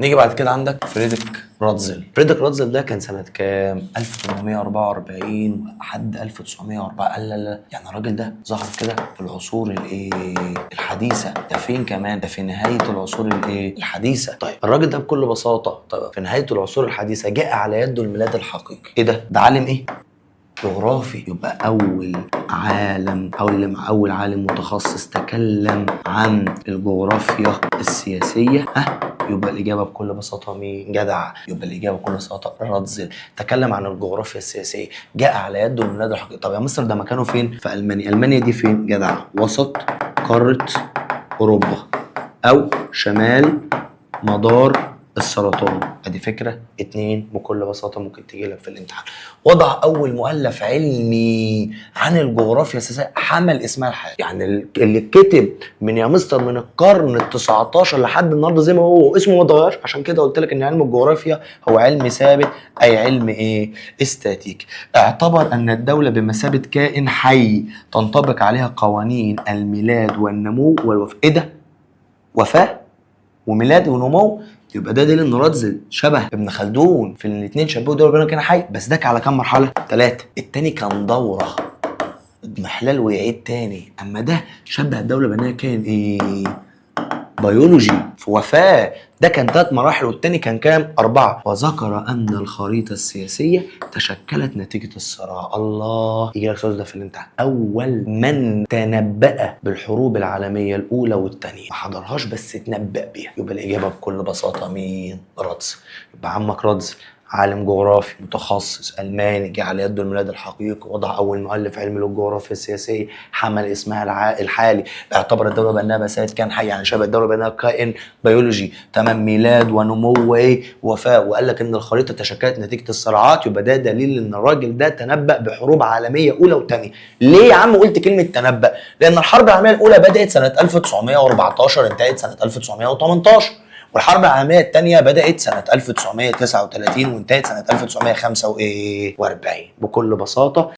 نيجي بعد كده عندك فريدريك راتزل. فريدريك راتزل ده كان سنة كام؟ 1844 لحد 1904. لا يعني الراجل ده ظهر كده في العصور الحديثة. ده فين كمان؟ ده في نهاية العصور الحديثة. طيب الراجل ده بكل بساطة في نهاية العصور الحديثة جاء على يده الميلاد الحقيقي. ايه ده عالم ايه؟ جغرافي. يبقى أول عالم متخصص تكلم عن الجغرافيا السياسية. يبقى الإجابة بكل بساطة مين؟ جدع. يبقى الإجابة بكل بساطة راتزل. تكلم عن الجغرافيا السياسية، جاء على يده الميلاد الحقيقي. طب يا مصر ده مكانه فين؟ في ألمانيا. ألمانيا دي فين؟ جدع. وسط قارة أوروبا أو شمال مدار السرطان. ادي فكره. 2 بكل بساطه ممكن تيجي لك في الامتحان. وضع اول مؤلف علمي عن الجغرافيا السياسيه حمل اسمها الحالي. يعني اللي كتب من يا مستر من القرن ال19 لحد النهارده زي ما هو اسمه ما اتغيرش. عشان كده قلت لك ان علم الجغرافيا هو علم ثابت، اي علم استاتيكي. اعتبر ان الدوله بمثابه كائن حي تنطبق عليها قوانين الميلاد والنمو والوفاه. ايه ده؟ وفاه وميلاد ونمو. يبقى ده دليل ان راتزل شبه ابن خلدون في الاثنين، شبهوا دول بينهم كان حي. بس ده على كام مرحله؟ 3. التاني كان دوره اضمحلال ويعيد تاني. اما ده شبه الدوله بانها كان بيولوجي في وفاه. ده كان 3 مراحل والتاني كان كام؟ 4. وذكر ان الخريطه السياسيه تشكلت نتيجه الصراع. الله، يجي لك سؤال ده في الامتحان. اول من تنبأ بالحروب العالميه الاولى والثانيه، ما حضرهاش بس تنبأ بيها. يبقى الاجابه بكل بساطه مين؟ راتزل. يبقى عمك راتزل عالم جغرافي متخصص ألماني، جه على يده الميلاد الحقيقي، وضع أول مؤلف علمي للجغرافيا السياسية، حمل اسمها الحالي، اعتبر الدولة بأنها بسات كان حي، يعني شبه الدولة بأنها كائن بيولوجي. تمام. ميلاد ونمو وفاة. وقال لك إن الخريطة تشكلت نتيجة الصراعات. يبقى ده دليل إن الراجل ده تنبأ بحروب عالمية أولى وثانية. ليه يا عم قلت كلمة تنبأ؟ لأن الحرب العالمية الأولى بدأت سنة 1914 انتهت سنة 1918. والحرب العالمية الثانية بدأت سنة 1939 وانتهت سنة 1945. بكل بساطة